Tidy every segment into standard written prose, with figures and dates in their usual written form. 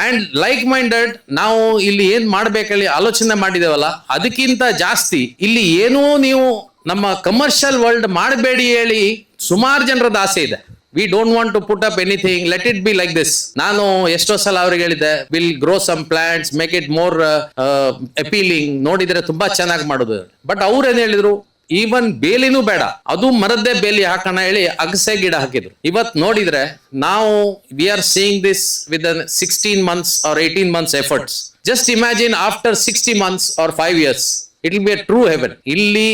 And like minded ನಾವು ಇಲ್ಲಿ ಏನ್ ಮಾಡ್ಬೇಕಲ್ಲಿ ಆಲೋಚನೆ ಮಾಡಿದೇವಲ್ಲ, ಅದಕ್ಕಿಂತ ಜಾಸ್ತಿ ಇಲ್ಲಿ ಏನೂ ನೀವು ನಮ್ಮ ಕಮರ್ಷಿಯಲ್ ವರ್ಲ್ಡ್ ಮಾಡಬೇಡಿ ಹೇಳಿ ಸುಮಾರು ಜನರದ ಆಸೆ ಇದೆ. We don't want to put up anything, let it be like this. ನಾನು ಎಷ್ಟೋ ಸಲ ಅವ್ರಿಗೆ ಹೇಳಿದ್ದೆ, will grow some plants, make it more appealing, ನೋಡಿದ್ರೆ ತುಂಬಾ ಚೆನ್ನಾಗಿ ಮಾಡೋದು. ಬಟ್ ಅವ್ರು ಏನ್ ಹೇಳಿದ್ರು, ಈವನ್ ಬೇಲಿನೂ ಬೇಡ, ಅದು ಮರದ್ದೇ ಬೇಲಿ ಹಾಕೋಣ ಹೇಳಿ ಅಗಸೆ ಗಿಡ ಹಾಕಿದ್ರು. ಇವತ್ ನೋಡಿದ್ರೆ ನಾವು we are seeing this with 16 months or 18 months efforts. Just imagine after 60 months or 5 years, it will be a true heaven. ಇಲ್ಲಿ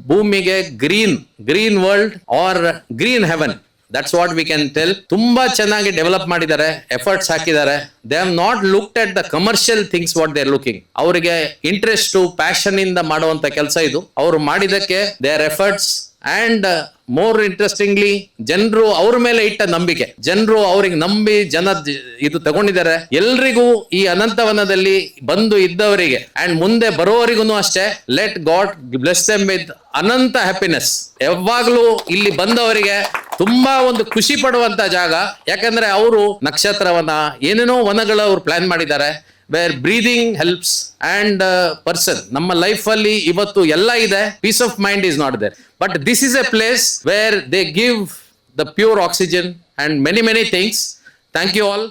ಭೂಮಿಗೆ green world or green heaven, that's what we can tell. ತುಂಬಾ ಚೆನ್ನಾಗಿ develop ಮಾಡಿದ್ದಾರೆ, efforts ಹಾಕಿದ್ದಾರೆ. They have not looked at the commercial things what they are looking. ಅವರಿಗೆ interest passion ಇಂದ ಮಾಡುವಂತ ಕೆಲಸ ಇದು. ಅವರು ಮಾಡಿದಕ್ಕೆ their efforts and more interestingly ಜನರು ಅವ್ರ ಮೇಲೆ ಇಟ್ಟ ನಂಬಿಕೆ, ಜನರು ಅವ್ರಿಗೆ ನಂಬಿ ಇದು ತಗೊಂಡಿದ್ದಾರೆ. ಎಲ್ರಿಗೂ ಈ ಅನಂತವನದಲ್ಲಿ ಬಂದು ಇದ್ದವರಿಗೆ ಅಂಡ್ ಮುಂದೆ ಬರೋವರಿಗೂ ಅಷ್ಟೇ, let God bless them with ಅನಂತ ಹ್ಯಾಪಿನೆಸ್. ಯಾವಾಗ್ಲೂ ಇಲ್ಲಿ ಬಂದವರಿಗೆ ತುಂಬಾ ಒಂದು ಖುಷಿ ಪಡುವಂತ ಜಾಗ. ಯಾಕಂದ್ರೆ ಅವರು ನಕ್ಷತ್ರವನ ಏನೇನೋ ವನಗಳು ಅವ್ರು ಪ್ಲಾನ್ ಮಾಡಿದ್ದಾರೆ, where breathing helps and person. ನಮ್ಮ ಲೈಫ್ ಅಲ್ಲಿ ಇವತ್ತು ಎಲ್ಲ ಇದೆ, peace of mind is not there, but this is a place where they give the pure oxygen and many things. Thank you all.